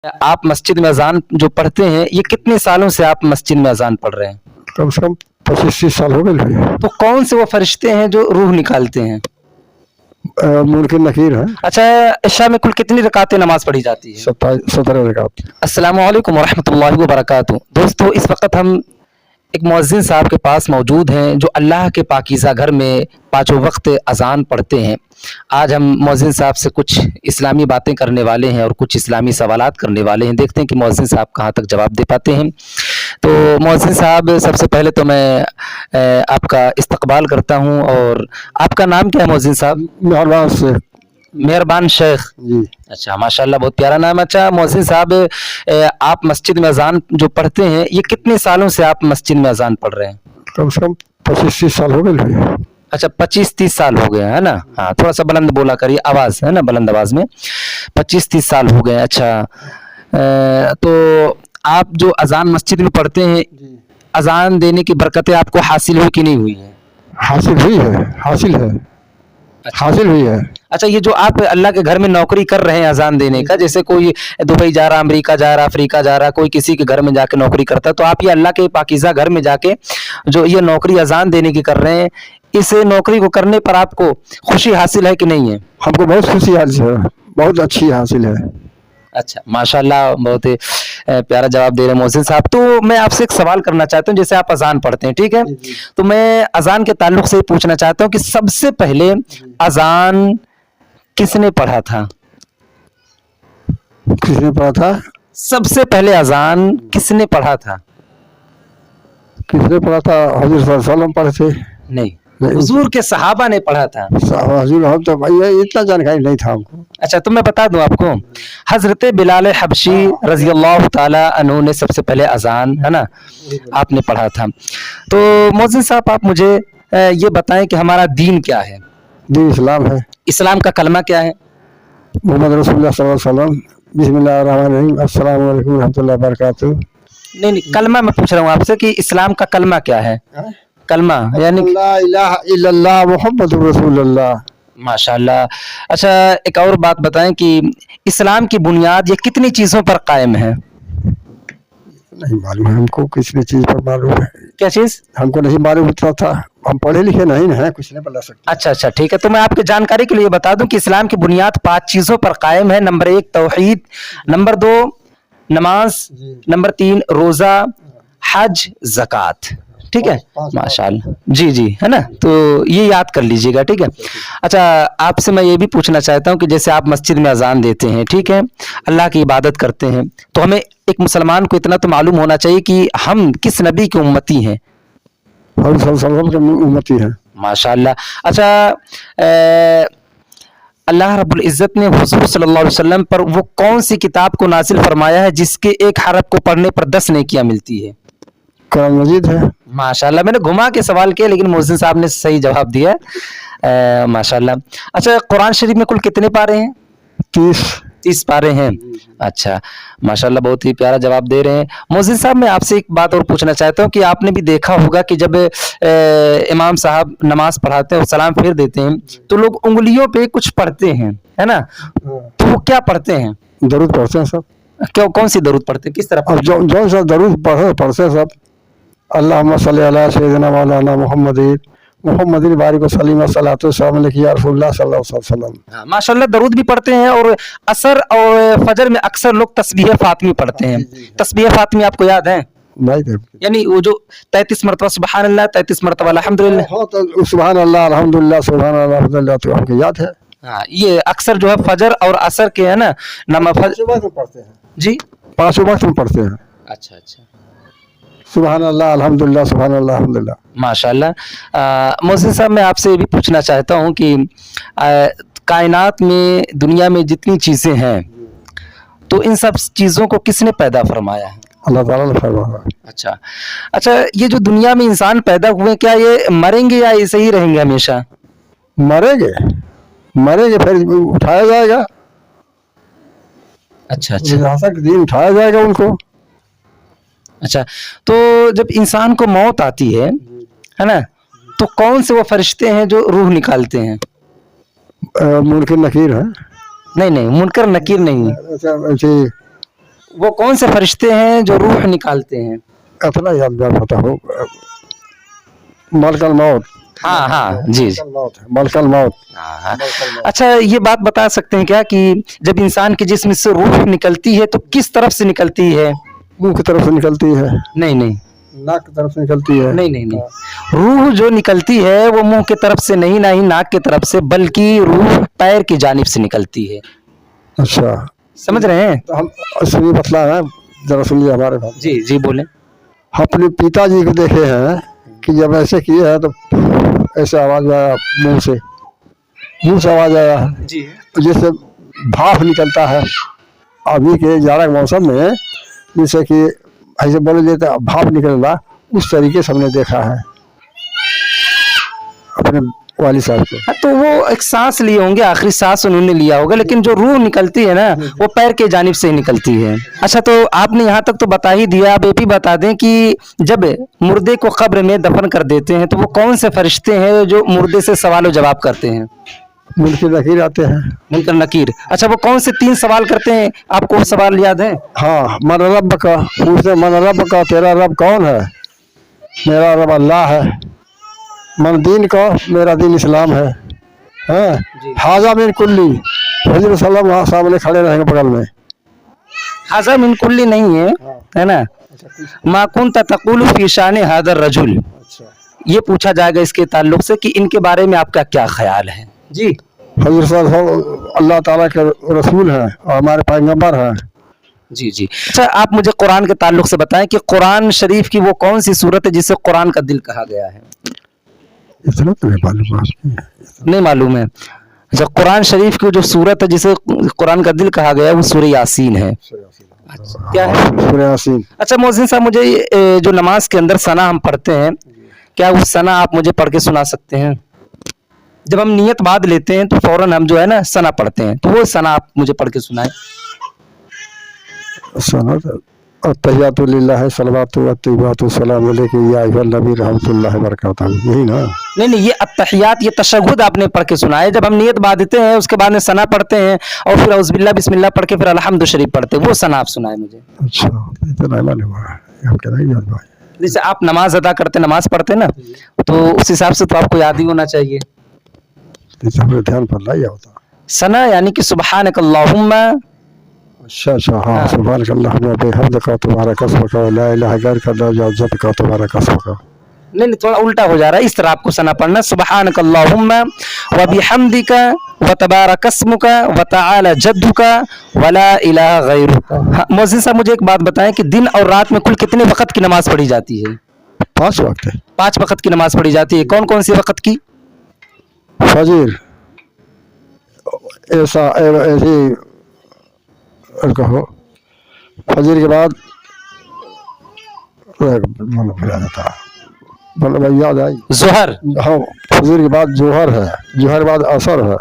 आप मस्जिद में अजान जो पढ़ते हैं, ये कितने सालों से आप मस्जिद में अजान पढ़ रहे हैं? कम से कम 25-30 साल हो गए। तो कौन से वो फरिश्ते हैं जो रूह निकालते हैं? मुनकिर नकीर है। अच्छा, इशा में कुल कितनी रकातें नमाज पढ़ी जाती है? 17 रकात। अस्सलामु अलैकुम वरहमतुल्लाहि वबरकातुहू। दोस्तों, इस वक्त हम एक मुअज्जिन साहब के पास मौजूद हैं जो अल्लाह के पाकीज़ा घर में पाँचों वक्त अजान पढ़ते हैं। आज हम मुअज्जिन साहब से कुछ इस्लामी बातें करने वाले हैं और कुछ इस्लामी सवालात करने वाले हैं। देखते हैं कि मुअज्जिन साहब कहाँ तक जवाब दे पाते हैं। तो मुअज्जिन साहब, सबसे पहले तो मैं आपका इस्तकबाल करता हूँ। और आपका नाम क्या है मुअज्जिन साहब? मेहरबान शेख। मेहरबान शेख जी। अच्छा, माशाल्लाह, बहुत प्यारा नाम है। अच्छा मुअज्जिन साहब, आप मस्जिद में अजान जो पढ़ते हैं, ये कितने सालों से आप मस्जिद में अजान पढ़ रहे हैं? कम से कम 25-30 साल हो गए। अच्छा, 25-30 साल हो गए है ना? हाँ, थोड़ा सा बुलंद बोला करिए, आवाज है ना, बुलंद आवाज में। 25-30 साल हो गए। अच्छा, तो आप जो अजान मस्जिद में पढ़ते हैं, अजान देने की बरकतें आपको हासिल हुई कि नहीं हुई है? हासिल हुई है, हासिल है। अच्छा। हासिल हुई है। अच्छा, ये जो आप अल्लाह के घर में नौकरी कर रहे हैं अजान देने का, जैसे कोई दुबई जा रहा, अमेरिका जा रहा, अफ्रीका जा रहा, कोई किसी के घर में जाके नौकरी करता है, तो आप ये अल्लाह के पाकीज़ा घर में जाके जो ये नौकरी अजान देने की कर रहे हैं, इस नौकरी को करने पर आपको खुशी हासिल है कि नहीं है? हमको बहुत खुशी हासिल है, बहुत अच्छी हासिल है। अच्छा, माशाल्लाह, बहुत ही प्यारा जवाब दे रहे हैं मोहसिन साहब। तो मैं आपसे एक सवाल करना चाहता हूँ, जैसे आप अजान पढ़ते हैं, ठीक है, तो मैं अजान के ताल्लुक से पूछना चाहता हूँ कि सबसे पहले अजान किसने पढ़ा था? किसने पढ़ा था? सबसे पहले अजान किसने पढ़ा था? किसने पढ़ा था? हजूर सल्लल्लाहु अलैहि वसल्लम पढ़े थे। नहीं, हुजूर के सहाबा ने पढ़ा था। हजूर, हम तो भाई इतना जानकारी नहीं था हमको। अच्छा, तो मैं बता दूं आपको, हजरत बिलाल हबशी रजी अल्लाह ताला अन्हु ने सबसे पहले अजान, है ना, आपने पढ़ा था। तो मुअज्जिन साहब, आप मुझे ये बताएं कि हमारा दीन क्या है? दीन इस्लाम है। इस्लाम का कलमा क्या है? मोहम्मद रसूलुल्लाह सल्लल्लाहु अलैहि वसल्लम। बिस्मिल्लाहिर्रहमानिर्रहीम, अस्सलामु अलैकुम रहमतुल्लाहि व बरकातुहू। नहीं, कलमा मैं पूछ रहा हूँ आपसे कि इस्लाम का कलमा क्या है? कलमा यानी ला इलाहा इल्लल्लाह मुहम्मदुर रसूलुल्लाह। माशाल्लाह। अच्छा, एक और बात बताएं कि इस्लाम की बुनियाद ये कितनी चीजों पर कायम है? नहीं मालूम है हमको, कितनी चीज पर मालूम है। क्या चीज? हमको नहीं मालूम इतना था, हम पढ़े लिखे नहीं है, कुछ नहीं बता सकते। अच्छा, ठीक है, तो मैं आपके जानकारी के लिए बता दूं कि इस्लाम की बुनियाद 5 चीजों पर कायम है। नंबर 1 तौहीद, नंबर 2 नमाज, नंबर 3 रोजा, हज, ज़कात। ठीक है, माशाल्लाह, जी, है ना, तो ये याद कर लीजिएगा, ठीक है। अच्छा, आपसे मैं ये भी पूछना चाहता हूँ कि जैसे आप मस्जिद में अजान देते हैं, ठीक है, अल्लाह की इबादत करते हैं, तो हमें एक मुसलमान को इतना तो मालूम होना चाहिए कि हम किस नबी के उम्मती हैं? हम सल्लल्लाहु के उम्मती हैं। माशाल्लाह। अच्छा, अल्लाह रब्बुल इज़्ज़त ने हुज़ूर सल्लल्लाहु अलैहि वसल्लम पर वो कौन सी किताब को नाज़िल फरमाया है जिसके एक हरफ को पढ़ने पर 10 नेकियां मिलती है? कुरान मजीद है। माशाल्लाह, मैंने घुमा के सवाल किया लेकिन मोहसिन साहब ने सही जवाब दिया, माशाल्लाह। अच्छा, कुरान शरीफ में कुल कितने पारे हैं? 30 पारे हैं। अच्छा, माशाल्लाह, बहुत ही प्यारा जवाब दे रहे हैं। मोहसिन साहब, मैं आपसे एक बात और पूछना चाहता हूँ कि आपने भी देखा होगा कि जब इमाम साहब नमाज पढ़ाते हैं और सलाम फेर देते हैं तो लोग उंगलियों पे कुछ पढ़ते हैं, है ना, तो वो क्या पढ़ते हैं? दरूद पढ़ते हैं सब। क्यों, कौन सी दरूद पढ़ते हैं, किस तरह? जो सब दरूद पढ़ते हैं सब। अल्लाहुम्मा सल्ली अला सय्यिदिना मौलाना मुहम्मदिन बारिक वसल्लिम सल्लल्लाहु अलैहि वसल्लम। हाँ, माशाल्लाह, दरूद भी पढ़ते हैं। और असर और फजर में अक्सर लोग तस्बीह फातिमी पढ़ते हैं। तस्बीह फातिमी आपको याद है? नहीं, यानी वो जो 33 मरतबा सुबहान अल्लाह, 33 मरतबा अल्हम्दुलिल्लाह। हाँ, तो सुबहान अल्लाह, अल्हम्दुलिल्लाह, सुबहान अल्लाह, अल्हम्दुलिल्लाह तो हमको याद है। हाँ, ये अक्सर जो है फजर और असर के, है ना, नमाज में पढ़ते हैं जी, 5 वक्त में पढ़ते हैं। अच्छा, सुबहान अल्लाह, अल्हम्दुलिल्लाह, सुबहान अल्लाह, अल्हम्दुलिल्लाह। माशाल्लाह। मोहसिन साहब, मैं आपसे ये भी पूछना चाहता हूँ कि कायनात में, दुनिया में जितनी चीज़ें हैं, तो इन सब चीज़ों को किसने पैदा फरमाया है? अल्लाह ताला ने फरमाया। अच्छा, ये जो दुनिया में इंसान पैदा हुए, क्या ये मरेंगे या ऐसे ही रहेंगे हमेशा? मरेंगे, फिर उठाया जाएगा। अच्छा, दिन उठाया जाएगा उनको। अच्छा, तो जब इंसान को मौत आती है ना, तो कौन से वो फरिश्ते हैं जो रूह निकालते हैं? मुनकिर नकीर है। नहीं, मुनकर नकीर नहीं है। वो कौन से फरिश्ते हैं जो रूह निकालते हैं? इतना याद बार पता हो, मलकल मौत। हाँ हाँ जी जी। मलकल मौत। हाँ। अच्छा, ये बात बता सकते हैं क्या कि जब इंसान के जिस्म से रूह निकलती है तो किस तरफ से निकलती है? मुंह की तरफ से निकलती है, नहीं नहीं नाक की तरफ से निकलती है। नहीं नहीं नहीं, रूह जो निकलती है वो मुंह की तरफ से नहीं, ना ही नाक की तरफ से, बल्कि रूह पैर की जानिब से निकलती है। अच्छा, समझ रहे हैं? तो हम सुनिए बतला है, जरा सुनिए हमारे बात। जी जी बोले। अपने पिताजी को देखे हैं कि जब ऐसे किए हैं तो ऐसे आवाज आया, मुंह से आवाज आया है, जी जिससे भाप निकलता है। अभी के जाड़ा के मौसम में जैसे कि ऐसे बोले जाते भाप निकलना, उस तरीके से हमने देखा है अपने वाली साहब को। हाँ, तो वो एक सांस लिए होंगे, आखिरी सांस उन्होंने लिया होगा, लेकिन जो रूह निकलती है ना वो पैर के जानिब से ही निकलती है। अच्छा, तो आपने यहाँ तक तो बता ही दिया, आप ये भी बता दें कि जब मुर्दे को कब्र में दफन कर देते हैं तो वो कौन से फरिश्ते हैं जो मुर्दे से सवाल और जवाब करते हैं? मुनकर नकीर आते हैं। मुनकर नकीर। अच्छा, वो कौन से 3 सवाल करते हैं, आपको वो सवाल याद है? हाँ, मन रब का पूछते, मन रब का, तेरा रब कौन है? मेरा रब अल्लाह है। मन दीन का, मेरा दीन इस्लाम है। जी। हाजा मिन कुल्ली, हजरत सल्लल्लाहु वहाँ सामने खड़े रहेंगे बगल में। हाजा मिन कुल्ली नहीं है ना? मा कुंता तक़ूलु फी शान हादर रजुल, ये पूछा जाएगा इसके ताल्लुक से कि इनके बारे में आपका क्या ख्याल है? जी। हजरत सल्लल्लाहु अल्लाह ताला के रसूल हैं और हमारे पैगंबर हैं। जी जी। अच्छा, आप मुझे कुरान के ताल्लुक से बताएं कि कुरान शरीफ की वो कौन सी सूरत है जिसे कुरान का दिल कहा गया है? इतना तो नहीं मालूम आपको? नहीं मालूम है। अच्छा, कुरान शरीफ की जो सूरत है जिसे कुरान का दिल कहा गया है वो सूरह यासीन है। अच्छा, क्या है? सूरह यासीन। अच्छा मोहसिन साहब, मुझे जो नमाज के अंदर सना हम पढ़ते हैं, क्या वो सना आप मुझे पढ़ के सुना सकते हैं? जब हम नियत बांध लेते हैं तो फौरन हम जो है ना सना पढ़ते हैं, तो वो सना आप मुझे पढ़ के सुनाएं। सनत अत्तहियातु लिल्लाह सलवातु वत्तइबातु सलाम अलैका या अय्युहन नबी रहमतुल्लाहि व बरकातहू, यही ना? नहीं नहीं, ये अत्तहियात, ये तशहुद आपने पढ़ के सुना है। जब हम नियत बांधते हैं उसके बाद में सना पढ़ते हैं और फिर औज़ुबिल्लाह बिस्मिल्लाह पढ़ के फिर अल्हम्दु शरीफ पढ़ते हैं, वो सना आप सुनाए मुझे। अच्छा, इतना नहीं मालूम है, हम क्या नहीं याद भाई। जैसे आप नमाज अदा करते, नमाज पढ़ते ना, तो उस हिसाब से तो आपको याद ही होना चाहिए। इतना हमें ध्यान पर नहीं होता। सना यानी कि सुब्हानक अल्लाहुम्मा। अच्छा, हाँ, सुभानक अल्लाहुम्मा बिहम्दिका तुम्हारा कसम का, ला इलाहा गैरुका ला इज्जत का तुम्हारा कसम का। नहीं, थोड़ा उल्टा हो जा रहा है, इस तरह आपको सना पढ़ना, सुब्हानक अल्लाहुम्मा व बिहम्दिका व तबारक अस्मुका व तआला जद्दुका व ला इलाहा गैरुका। हाँ, मौज़िन साहब मुझे एक बात बताएं कि दिन और रात में कुल कितने वक्त की नमाज पढ़ी जाती है? 5 वक्त है। 5 वक्त की नमाज पढ़ी जाती है। कौन कौन सी वक्त की? फजीर, ऐसी कहो, फजीर के बाद मतलब याद आई, ज़ोहर। हाँ, फजीर के बाद जोहर है, जोहर के बाद असर है,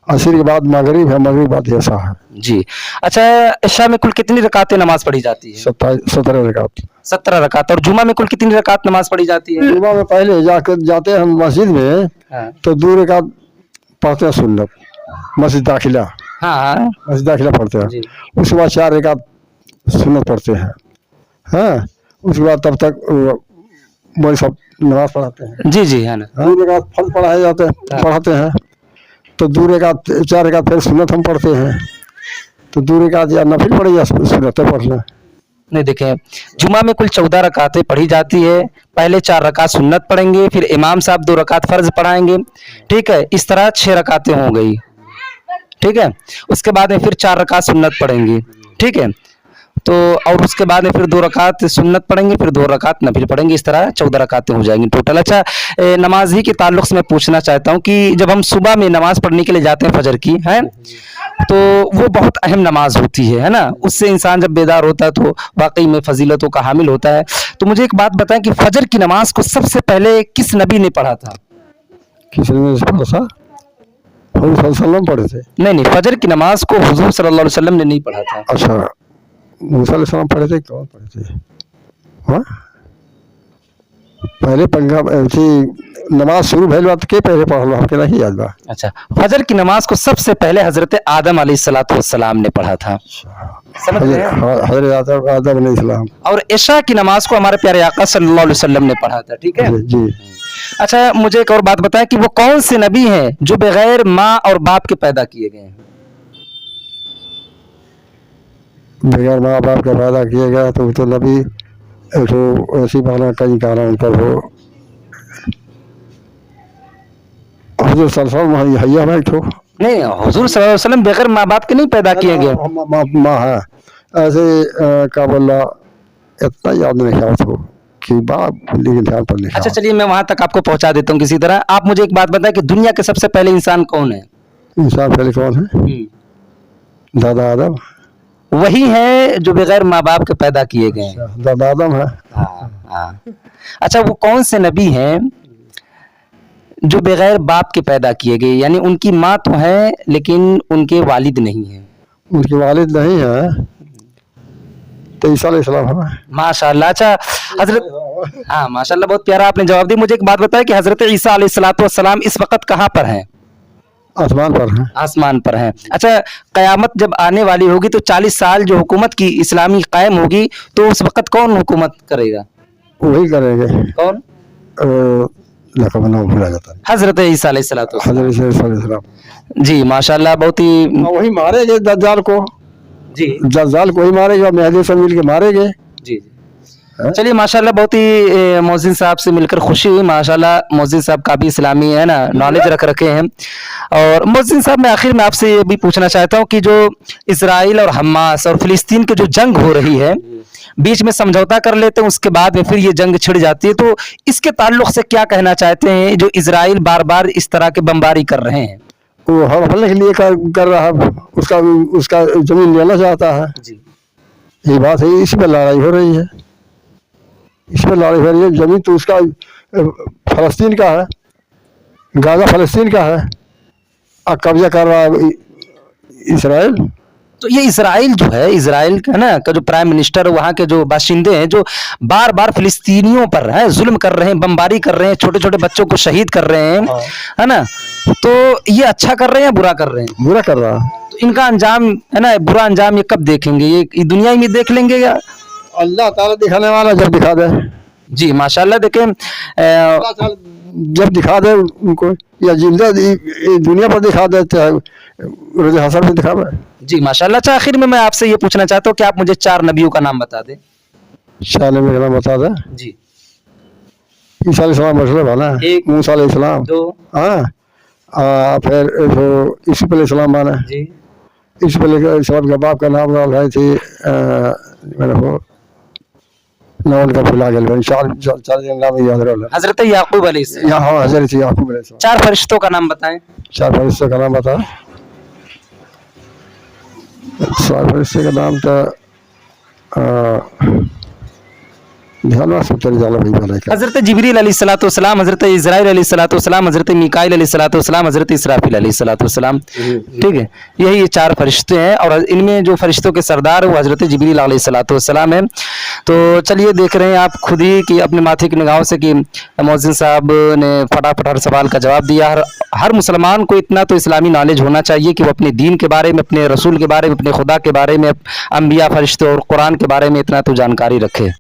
असर के बाद मगरिब है, मगरिब के बाद ऐसा है। जी। अच्छा, इशा में कुल कितनी रकातें नमाज पढ़ी जाती है? 17 रकात। 17 रकात। और जुमा में कुल कितनी रकात नमाज पढ़ी जाती है? जुमा में पहले जाते हैं हम मस्जिद में, हाँ तो 2 रकात पढ़ते हैं सुन्नत, मस्जिद दाखिला, हाँ मस्जिद दाखिला पढ़ते हैं। जी। उसके बाद 4 रकात सुन्नत पढ़ते हैं। हाँ, उसके बाद तब तक बड़े सब नमाज पढ़ाते हैं। जी जी, है ना। 2 रकात फर्ज पढ़ाए जाते हैं, पढ़ाते हैं, तो 2 रकात 4 रकात फिर सुन्नत हम पढ़ते हैं। तो 2 रकात या नफिल पढ़े या सुन्नत पढ़ना। नहीं, देखें, जुमा में कुल 14 रकातें पढ़ी जाती है। पहले 4 रकात सुन्नत पढ़ेंगे, फिर इमाम साहब 2 रकात फर्ज पढ़ाएंगे, ठीक है। इस तरह 6 रकातें हो गई, ठीक है। उसके बाद में फिर 4 रकात सुन्नत पढ़ेंगे, ठीक है। तो और उसके बाद में फिर 2 रकात सुन्नत पढ़ेंगे, फिर 2 रकात नफिल पढ़ेंगे, इस तरह 14 रकातें हो जाएंगी टोटल। अच्छा, नमाज ही के ताल्लुक से मैं पूछना चाहता हूँ कि जब हम सुबह में नमाज पढ़ने के लिए जाते हैं फजर की, है, तो वो बहुत अहम नमाज होती है ना। उससे इंसान जब बेदार होता है तो वाकई में फजीलतों का हामिल होता है। तो मुझे एक बात बताएं कि फजर की नमाज को सबसे पहले किस नबी ने पढ़ा था? किस ने पढ़ा था? हुजूर सल्लल्लाहु अलैहि वसल्लम पढ़े थे। नहीं, फजर की नमाज को हुजूर सल्लल्लाहु अलैहि वसल्लम ने नहीं पढ़ा था। अच्छा, मूसा अलैहि सलाम पढ़े थे, कौन पढ़े थे? हाँ, पहले पंखा थी नमाज शुरू भइल बा के पहले पढ़ल हमके नहीं याद बा। अच्छा, फजर की नमाज को सबसे पहले हजरत आदम अलैहिस्सलाम ने पढ़ा था, समझ रहे हैं? हजरत आदम अलैहिस्सलाम। और इशा की नमाज को हमारे प्यारे आका सल्लल्लाहु अलैहि वसल्लम ने पढ़ा था, ठीक है जी जी। अच्छा, मुझे एक और बात बताएं कि वो कौन से नबी हैं जो बगैर माँ और बाप के पैदा किए गए हैं? बगैर माँ बाप का पैदा किया गया तो नबी तो ऐसी माना कई गाना उन पर हो हजूर सल्लल्लाहु अलैहि वसल्लम हैया तो नहीं, हुजूर सल्लल्लाहु अलैहि वसल्लम बगैर माँ बाप के नहीं पैदा किए गए। माँ है ऐसे क्या बोला इतना याद नहीं था उसको कि बाप लेकिन ध्यान पर लिखा। अच्छा चलिए, मैं वहां तक आपको पहुंचा देता हूँ किसी तरह। आप मुझे एक बात बताएं कि दुनिया के सबसे पहले इंसान कौन है? इंसान पहले कौन है? दादा आदम। वही है जो बगैर माँ बाप के पैदा किए गए हैं। दादा आदम है। हाँ। अच्छा, वो कौन से नबी हैं जो बगैर बाप के पैदा किए गए, यानी उनकी माँ तो है लेकिन उनके वालिद नहीं है? उनके वालिद नहीं है तो ईसा अलैहिस्सलाम है। माशाल्लाह। अच्छा हजरत, हाँ माशाल्लाह, बहुत प्यारा आपने जवाब दिया। मुझे एक बात बताएं कि हजरत ईसा अलैहिस्सलाम इस वक्त कहाँ पर हैं? आसमान पर है। आसमान पर हैं। अच्छा, कयामत जब आने वाली होगी तो 40 साल जो हुकूमत की इस्लामी कायम होगी तो उस वक्त कौन हुकूमत करेगा? वही करेंगे। कौन? लकब नाम भुला जाता है। हजरत ईसा अलैहिस्सलाम। हजरत ईसा अलैहिस्सलाम। जी माशाल्लाह, बहुत ही वही मारेंगे दज्जाल को। जी दज्जाल को ही मारेगा, मेहदी से मिल के मारेंगे। जी। चलिए माशाल्लाह, बहुत ही मोहसिन साहब से मिलकर खुशी हुई। माशाल्लाह मोहसिन साहब काफ़ी इस्लामी है ना, नॉलेज रख रखे हैं। और मोहसिन साहब, मैं आखिर में आपसे ये भी पूछना चाहता हूँ कि जो इजराइल और हमास और फिलिस्तीन की जो जंग हो रही है, बीच में समझौता कर लेते हैं, उसके बाद में फिर ये जंग छिड़ जाती है, तो इसके ताल्लुक से क्या कहना चाहते हैं? जो इजराइल बार बार इस तरह के बमबारी कर रहे हैं, वो हमले के लिए कर रहा है, उसका जमीन लेना चाहता है। जी ये बात है, इसी पर लड़ाई हो रही है, इस पर लड़ाई हो रही है। जमीन तो उसका फलस्तीन का है, गाजा फलस्तीन का है, और कब्जा कर रहा है इसराइल। तो ये इजराइल जो है, इजराइल का ना का जो प्राइम मिनिस्टर, वहाँ के जो बाशिंदे हैं, जो बार बार फिलिस्तीनियों पर है जुल्म कर रहे हैं, बमबारी कर रहे हैं, छोटे छोटे बच्चों को शहीद कर रहे हैं, है ना, तो ये अच्छा कर रहे हैं या बुरा कर रहे हैं? बुरा कर रहा है। तो इनका अंजाम है ना, बुरा अंजाम ये कब देखेंगे? ये दुनिया में देख लेंगे या? अल्लाह ताला दिखाने वाला जब दिखा दे। जी माशाल्लाह, देखें जब दिखा दे उनको, या जिंदा दुनिया पर दिखा देते हैं, रोज़ हसर में दिखा दे। जी माशाल्लाह। अच्छा, आखिर में मैं आपसे ये पूछना चाहता हूँ कि आप मुझे 4 नबियों का नाम बता दें। शाले में नाम बता दे। जी। ईसा अलैहिस्सलाम मसले वाला है, एक, मूसा अलैहिस्सलाम, 2, फिर यूसुफ अलैहिस्सलाम माना, जी यूसुफ अलैहिस्सलाम के बाप का नाम है थी मेरे को नाम का भुला गया, चार नाम याद रहा। हजरत याकूब अलैहिस्सलाम। यहाँ हजरत याकूब अलैहिस्सलाम। 4 फरिश्तों का नाम बताएं। 4 फरिश्ते का नाम बता। 4 फरिश्ते का नाम तो ध्यान में सब चले जाला भाई। हजरत जिब्रील अलैहिस्सलाम, हजरत इजराइल अलैहिस्सलाम, हजरत मीकाईल अलैहिस्सलाम, हजरत इसराफील अलैहिस्सलाम, ठीक है, यही ये 4 फरिश्ते हैं। और इनमें जो फरिश्तों के सरदार वो हजरत जिब्रील अलैहिस्सलाम है। तो चलिए, देख रहे हैं आप खुद ही कि अपने माथे की निगाहों से कि मोहसिन साहब ने फटाफट हर सवाल का जवाब दिया। हर मुसलमान को इतना तो इस्लामी नॉलेज होना चाहिए कि वो अपने दीन के बारे में, अपने रसूल के बारे में, अपने खुदा के बारे में, अंबिया फरिश्ते और कुरान के बारे में इतना तो जानकारी रखे।